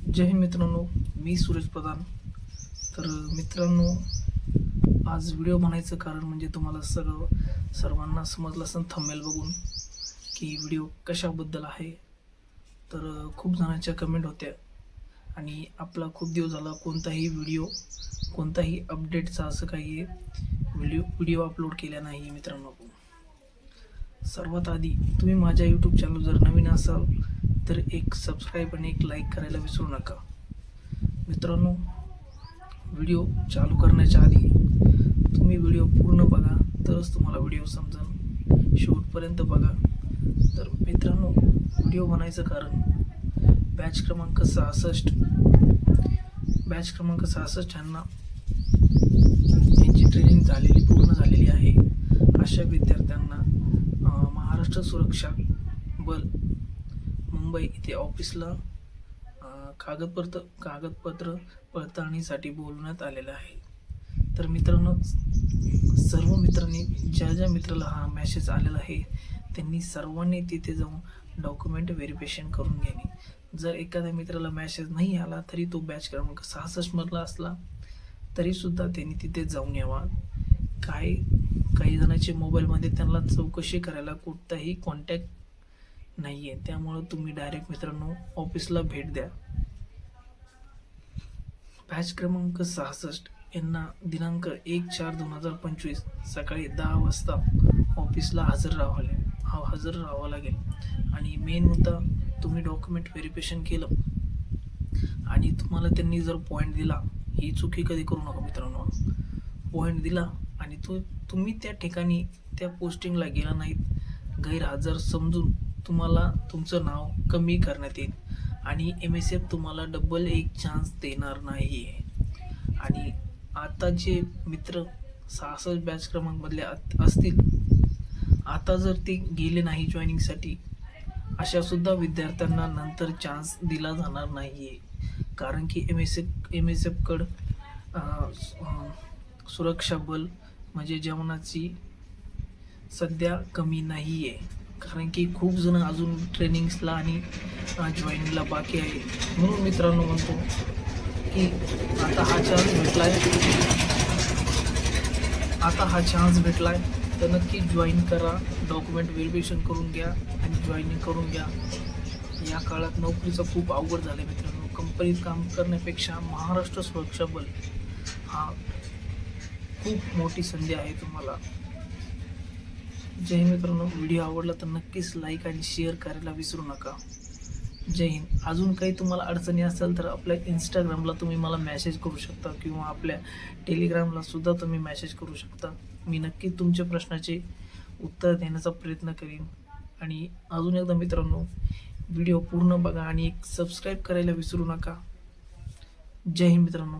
जय हिंद मित्रांनो, मी सूरज प्रधान. तर मित्रांनो, आज व्हिडिओ बनायचं कारण म्हणजे तुम्हाला सर्वांना समजलं असेल थंबनेल बघून की व्हिडिओ कशाबद्दल आहे. तर खूप जणांच्या कमेंट होत्या आणि आपला खूप दिवस झाला कोणताही अपडेटचा असं काही व्हिडिओ अपलोड केला नाही मित्रांनो. सर्वात आधी तुम्ही माझ्या यूट्यूब चॅनल जर नवीन असाल तर एक सबस्क्राईब आणि एक लाईक करायला विसरू नका मित्रांनो. व्हिडिओ चालू करण्याच्या आधी तुम्ही व्हिडिओ पूर्ण बघा, तरच तुम्हाला व्हिडिओ समजेल. शेवटपर्यंत बघा. तर मित्रांनो, व्हिडिओ बनायचं कारण बॅच क्रमांक 66 ह्यांना यांची ट्रेनिंग पूर्ण झालेली आहे. अशा विद्यार्थ्यांना महाराष्ट्र सुरक्षा बल मुंबई इथे ऑफिसला कागदपत्र पडताळणीसाठी बोलवण्यात आलेलं आहे. तर मित्रांनो, सर्व मित्रांनी ज्या मित्राला हा मेसेज आलेला आहे त्यांनी सर्वांनी तिथे जाऊन डॉक्युमेंट व्हेरिफिकेशन करून घेणे. जर एखाद्या मित्राला मेसेज नाही आला तरी तो बॅच क्रमांक 66 मधला असला तरीसुद्धा त्यांनी तिथे जाऊन यावा. काही जणांच्या मोबाईलमध्ये त्यांना चौकशी करायला कोणताही कॉन्टॅक्ट नाही आहे, त्यामुळं तुम्ही डायरेक्ट मित्रांनो ऑफिसला भेट द्या. बॅच क्रमांक 66 यांना दिनांक 1/4/2025 सकाळी 10 वाजता ऑफिसला हजर राहावं लागेल. आणि मेन मुद्दा, तुम्ही डॉक्युमेंट व्हेरिफिकेशन केलं आणि तुम्हाला त्यांनी जर पॉईंट दिला, ही चुकी कधी करू नका मित्रांनो. पॉईंट दिला आणि तुम्ही त्या ठिकाणी त्या पोस्टिंगला गेला नाहीत, गैरहजर समजून तुम्हाला तुमचं नाव कमी करण्यात येईल आणि MSF तुम्हाला डबल एक चान्स देणार नाही आहे. आणि आता जे मित्र 66 बॅच क्रमांकमधले असतील, आता जर ते गेले नाही जॉईनिंगसाठी, अशा सुद्धा विद्यार्थ्यांना नंतर चान्स दिला जाणार नाही आहे. कारण की MSF सुरक्षा बल म्हणजे जवानाची सध्या कमी नाही आहे. कारण की खूप जण अजून ट्रेनिंग्सला आणि जॉईनिंगला बाकी आहे. म्हणून मित्रांनो म्हणतो की आता हा चान्स भेटलाय तर नक्की जॉईन करा. डॉक्युमेंट व्हेरिफिकेशन करून घ्या आणि जॉईनिंग करून घ्या. या काळात नोकरीचं खूप अवघड झालं आहे मित्रांनो. कंपनीत काम करण्यापेक्षा महाराष्ट्र सुरक्षा बल हा खूप मोठी संधी आहे तुम्हाला. जय हिंद मित्रांनो, व्हिडिओ आवडला तर नक्कीच लाईक आणि शेअर करायला विसरू नका. जय हिंद. अजून काही तुम्हाला अडचणी असेल तर आपल्या इंस्टाग्रामला तुम्ही मला मेसेज करू शकता किंवा आपल्या टेलिग्रामला सुद्धा तुम्ही मेसेज करू शकता. मी नक्की तुमच्या प्रश्नाचे उत्तर देण्याचा प्रयत्न करीन. आणि अजून एकदा मित्रांनो, व्हिडिओ पूर्ण बघा आणि एक सबस्क्राईब करायला विसरू नका. जय हिंद मित्रांनो.